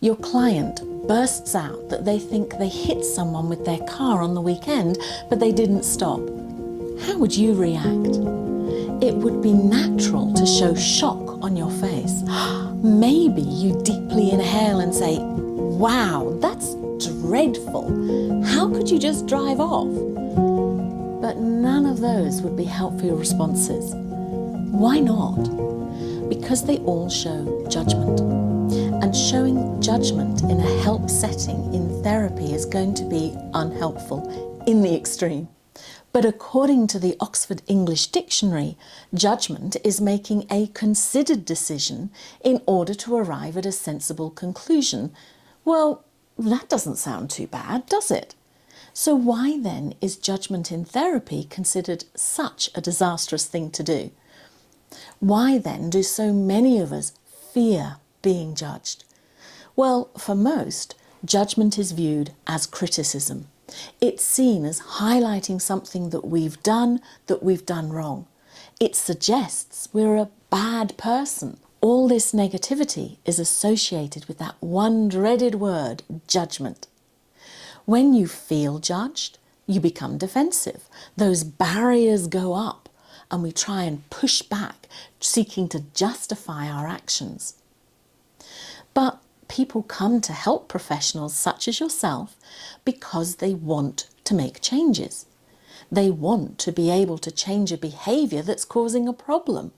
Your client bursts out that they think they hit someone with their car on the weekend, but they didn't stop. How would you react? It would be natural to show shock on your face. Maybe you deeply inhale and say, "Wow, that's dreadful. How could you just drive off?" But none of those would be helpful responses. Why not? Because they all show judgment. And showing judgment in a help setting in therapy is going to be unhelpful in the extreme. But according to the Oxford English Dictionary, judgment is making a considered decision in order to arrive at a sensible conclusion. Well, that doesn't sound too bad, does it? So why then is judgment in therapy considered such a disastrous thing to do? Why then do so many of us fear being judged? Well, for most, judgment is viewed as criticism. It's seen as highlighting something that we've done wrong. It suggests we're a bad person. All this negativity is associated with that one dreaded word, judgment. When you feel judged, you become defensive. Those barriers go up and we try and push back, seeking to justify our actions. But people come to help professionals such as yourself because they want to make changes. They want to be able to change a behaviour that's causing a problem.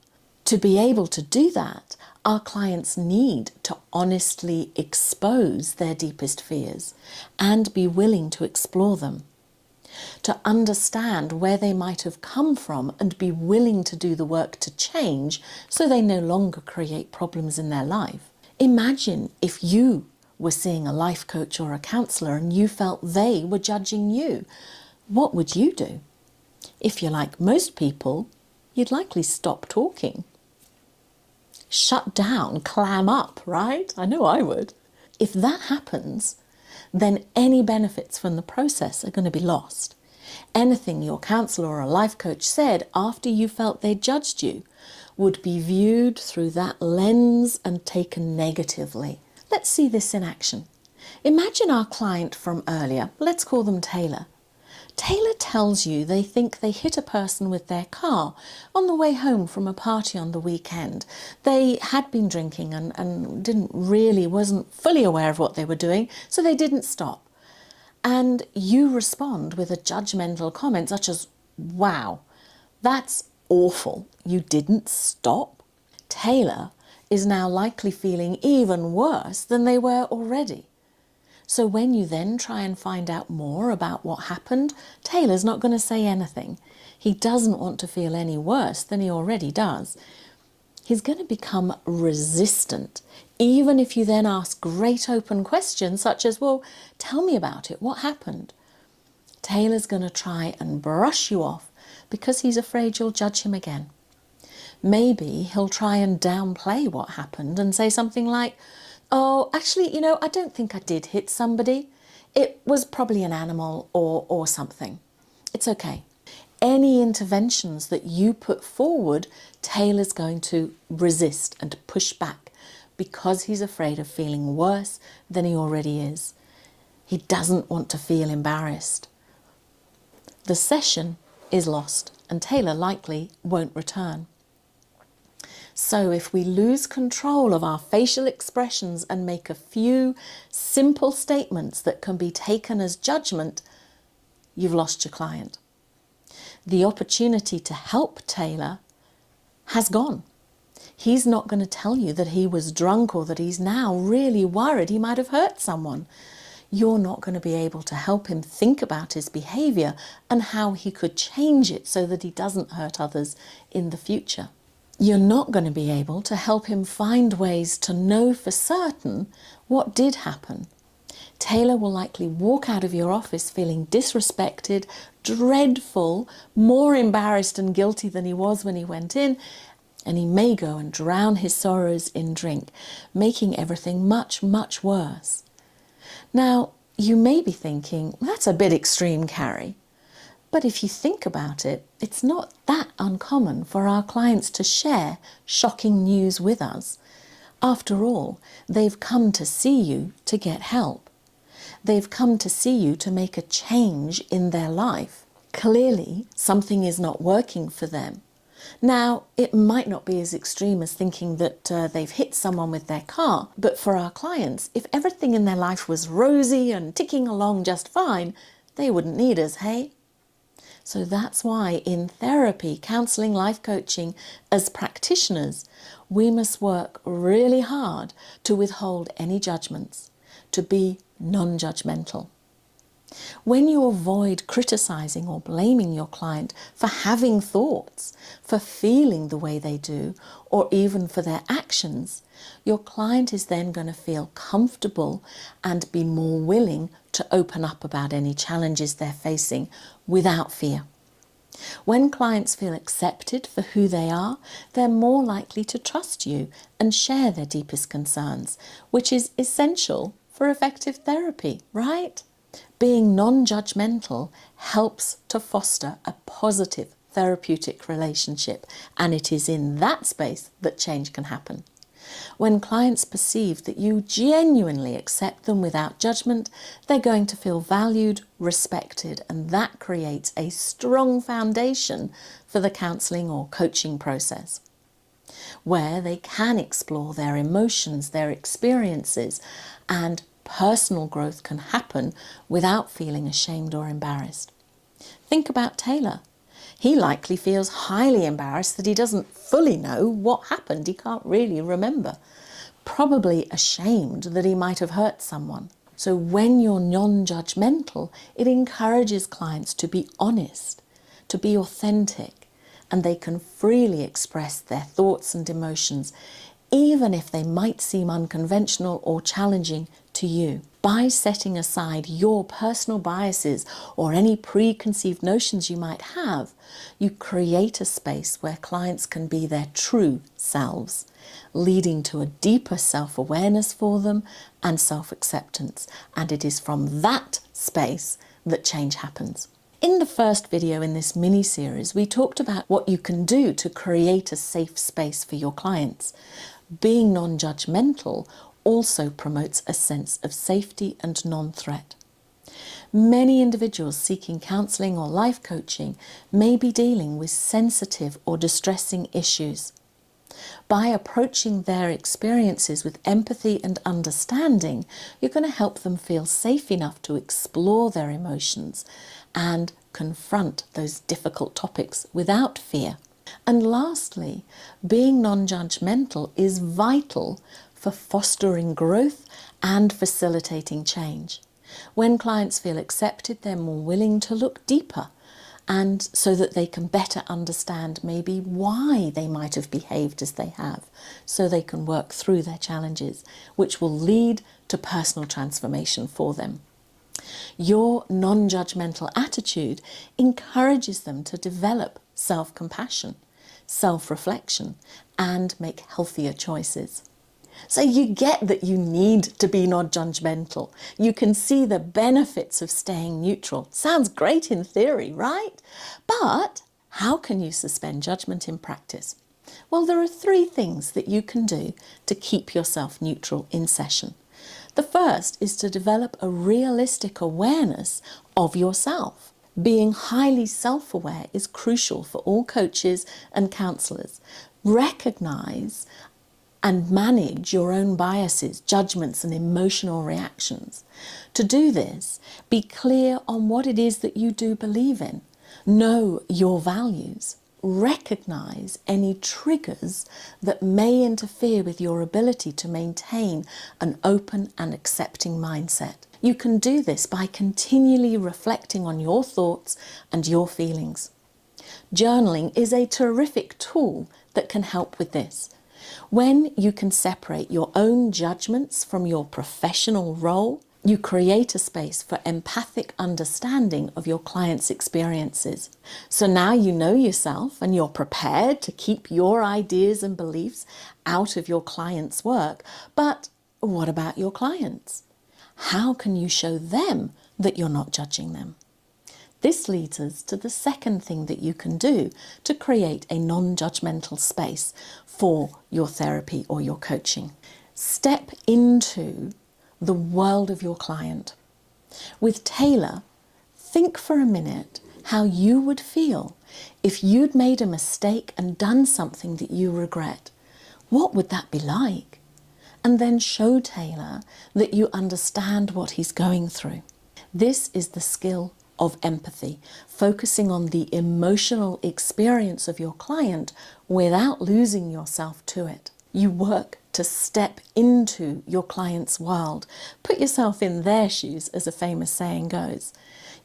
To be able to do that, our clients need to honestly expose their deepest fears and be willing to explore them. To understand where they might have come from and be willing to do the work to change so they no longer create problems in their life. Imagine if you were seeing a life coach or a counsellor and you felt they were judging you. What would you do? If you're like most people, you'd likely stop talking. Shut down, clam up, right? I know I would. If that happens, then any benefits from the process are going to be lost. Anything your counsellor or a life coach said after you felt they judged you would be viewed through that lens and taken negatively. Let's see this in action. Imagine our client from earlier, let's call them Taylor. Taylor tells you they think they hit a person with their car on the way home from a party on the weekend. They had been drinking and wasn't fully aware of what they were doing, so they didn't stop. And you respond with a judgmental comment such as, "Wow, that's awful. You didn't stop." Taylor is now likely feeling even worse than they were already. So when you then try and find out more about what happened, Taylor's not going to say anything. He doesn't want to feel any worse than he already does. He's going to become resistant, even if you then ask great open questions such as, "Well, tell me about it. What happened?" Taylor's going to try and brush you off because he's afraid you'll judge him again. Maybe he'll try and downplay what happened and say something like, "Oh, actually, I don't think I did hit somebody. It was probably an animal or something. It's okay." Any interventions that you put forward, Taylor's going to resist and push back because he's afraid of feeling worse than he already is. He doesn't want to feel embarrassed. The session is lost and Taylor likely won't return. So if we lose control of our facial expressions and make a few simple statements that can be taken as judgment, you've lost your client. The opportunity to help Taylor has gone. He's not going to tell you that he was drunk or that he's now really worried he might have hurt someone. You're not going to be able to help him think about his behaviour and how he could change it so that he doesn't hurt others in the future. You're not going to be able to help him find ways to know for certain what did happen. Taylor will likely walk out of your office feeling disrespected, dreadful, more embarrassed and guilty than he was when he went in, and he may go and drown his sorrows in drink, making everything much, much worse. Now, you may be thinking, "That's a bit extreme, Carrie." But if you think about it, it's not that uncommon for our clients to share shocking news with us. After all, they've come to see you to get help. They've come to see you to make a change in their life. Clearly, something is not working for them. Now, it might not be as extreme as thinking that they've hit someone with their car, but for our clients, if everything in their life was rosy and ticking along just fine, they wouldn't need us, hey? So that's why in therapy, counselling, life coaching, as practitioners, we must work really hard to withhold any judgments, to be non-judgmental. When you avoid criticising or blaming your client for having thoughts, for feeling the way they do, or even for their actions, your client is then going to feel comfortable and be more willing to open up about any challenges they're facing without fear. When clients feel accepted for who they are, they're more likely to trust you and share their deepest concerns, which is essential for effective therapy, right? Being non-judgmental helps to foster a positive therapeutic relationship, and it is in that space that change can happen. When clients perceive that you genuinely accept them without judgment, they're going to feel valued, respected, and that creates a strong foundation for the counselling or coaching process, where they can explore their emotions, their experiences, and personal growth can happen without feeling ashamed or embarrassed. Think about Taylor. He likely feels highly embarrassed that he doesn't fully know what happened. He can't really remember. Probably ashamed that he might have hurt someone. So when you're non-judgmental, it encourages clients to be honest, to be authentic, and they can freely express their thoughts and emotions, even if they might seem unconventional or challenging to you. By setting aside your personal biases or any preconceived notions you might have, you create a space where clients can be their true selves, leading to a deeper self-awareness for them and self-acceptance. And it is from that space that change happens. In the first video in this mini-series, we talked about what you can do to create a safe space for your clients. Being non-judgmental also promotes a sense of safety and non-threat. Many individuals seeking counselling or life coaching may be dealing with sensitive or distressing issues. By approaching their experiences with empathy and understanding, you're going to help them feel safe enough to explore their emotions and confront those difficult topics without fear. And lastly, being non-judgmental is vital for fostering growth and facilitating change. When clients feel accepted, they're more willing to look deeper, and so that they can better understand maybe why they might have behaved as they have, so they can work through their challenges, which will lead to personal transformation for them. Your non-judgmental attitude encourages them to develop self-compassion, self-reflection, and make healthier choices. So you get that you need to be non-judgmental. You can see the benefits of staying neutral. Sounds great in theory, right? But how can you suspend judgment in practice? Well, there are 3 things that you can do to keep yourself neutral in session. The first is to develop a realistic awareness of yourself. Being highly self-aware is crucial for all coaches and counsellors. Recognise and manage your own biases, judgments, and emotional reactions. To do this, be clear on what it is that you do believe in. Know your values. Recognise any triggers that may interfere with your ability to maintain an open and accepting mindset. You can do this by continually reflecting on your thoughts and your feelings. Journaling is a terrific tool that can help with this. When you can separate your own judgments from your professional role, you create a space for empathic understanding of your client's experiences. So now you know yourself and you're prepared to keep your ideas and beliefs out of your client's work. But what about your clients? How can you show them that you're not judging them? This leads us to the second thing that you can do to create a non-judgmental space for your therapy or your coaching. Step into the world of your client. With Taylor, think for a minute how you would feel if you'd made a mistake and done something that you regret. What would that be like? And then show Taylor that you understand what he's going through. This is the skill of empathy, focusing on the emotional experience of your client without losing yourself to it. You work to step into your client's world. Put yourself in their shoes, as a famous saying goes.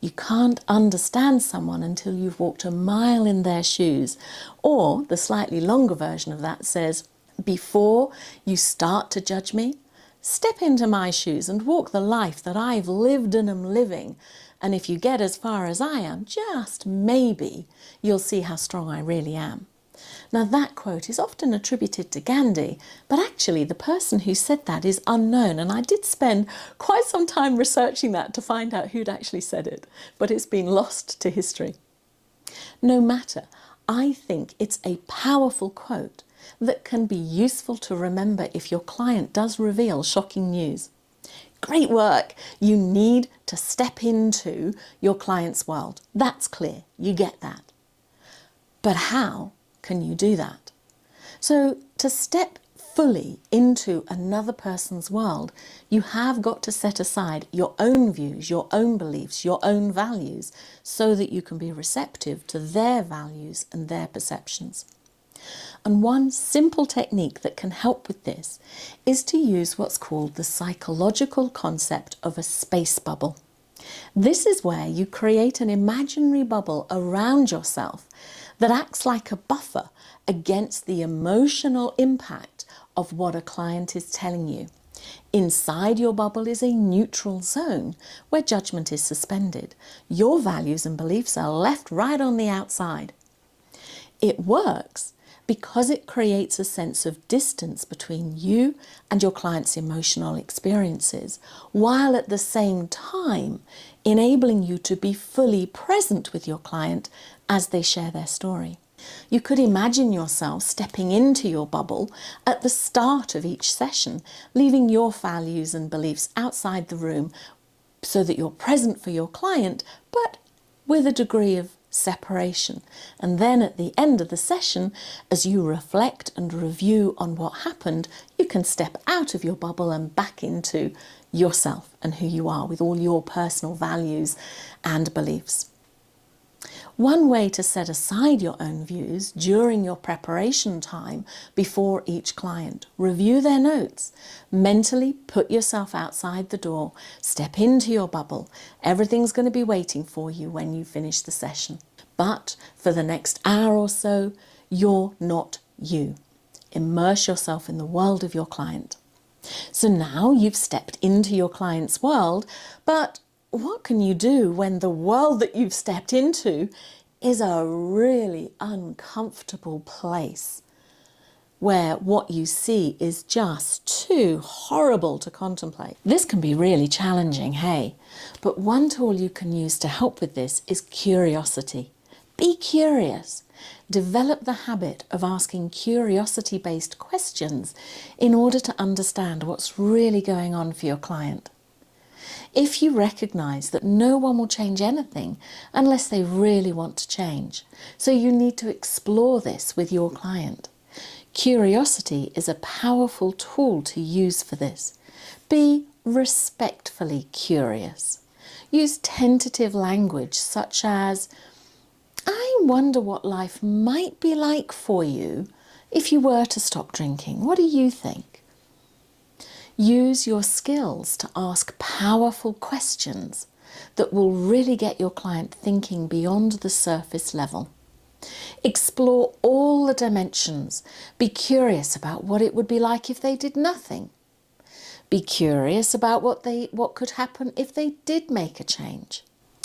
You can't understand someone until you've walked a mile in their shoes. Or the slightly longer version of that says, before you start to judge me, step into my shoes and walk the life that I've lived and am living. And if you get as far as I am, just maybe, you'll see how strong I really am. Now that quote is often attributed to Gandhi, but actually the person who said that is unknown, and I did spend quite some time researching that to find out who'd actually said it, but it's been lost to history. No matter, I think it's a powerful quote that can be useful to remember if your client does reveal shocking news. Great work! You need to step into your client's world. That's clear, you get that. But how can you do that? So to step fully into another person's world, you have got to set aside your own views, your own beliefs, your own values, so that you can be receptive to their values and their perceptions. And one simple technique that can help with this is to use what's called the psychological concept of a space bubble. This is where you create an imaginary bubble around yourself that acts like a buffer against the emotional impact of what a client is telling you. Inside your bubble is a neutral zone where judgment is suspended. Your values and beliefs are left right on the outside. It works because it creates a sense of distance between you and your client's emotional experiences, while at the same time enabling you to be fully present with your client as they share their story. You could imagine yourself stepping into your bubble at the start of each session, leaving your values and beliefs outside the room so that you're present for your client, but with a degree of separation. And then at the end of the session, as you reflect and review on what happened, you can step out of your bubble and back into yourself and who you are with all your personal values and beliefs. One way to set aside your own views during your preparation time before each client, review their notes, mentally put yourself outside the door, step into your bubble. Everything's going to be waiting for you when you finish the session. But for the next hour or so, you're not you. Immerse yourself in the world of your client. So now you've stepped into your client's world, but what can you do when the world that you've stepped into is a really uncomfortable place where what you see is just too horrible to contemplate? This can be really challenging, hey? But one tool you can use to help with this is curiosity. Be curious. Develop the habit of asking curiosity-based questions in order to understand what's really going on for your client. If you recognise that no one will change anything unless they really want to change, so you need to explore this with your client. Curiosity is a powerful tool to use for this. Be respectfully curious. Use tentative language such as, I wonder what life might be like for you if you were to stop drinking. What do you think? Use your skills to ask powerful questions that will really get your client thinking beyond the surface level. Explore all the dimensions. Be curious about what it would be like if they did nothing. Be curious about what could happen if they did make a change.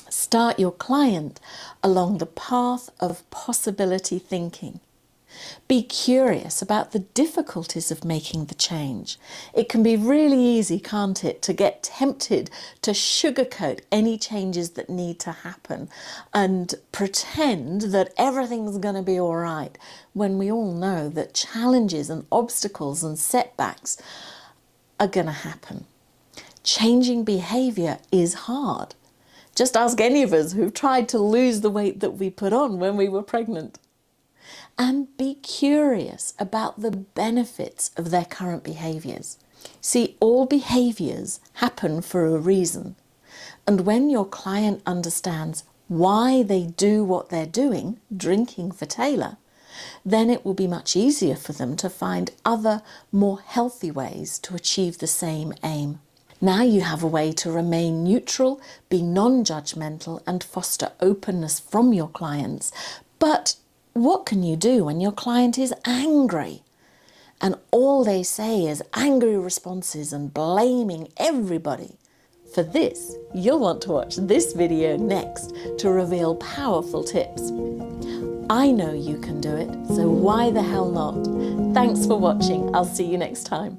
Start your client along the path of possibility thinking. Be curious about the difficulties of making the change. It can be really easy, can't it, to get tempted to sugarcoat any changes that need to happen and pretend that everything's going to be all right, when we all know that challenges and obstacles and setbacks are going to happen. Changing behaviour is hard. Just ask any of us who've tried to lose the weight that we put on when we were pregnant. And be curious about the benefits of their current behaviours. See, all behaviours happen for a reason. And when your client understands why they do what they're doing, drinking for Taylor, then it will be much easier for them to find other, more healthy ways to achieve the same aim. Now you have a way to remain neutral, be non-judgmental, and foster openness from your clients. But what can you do when your client is angry? And all they say is angry responses and blaming everybody. For this, you'll want to watch this video next to reveal powerful tips. I know you can do it, so why the hell not? Thanks for watching. I'll see you next time.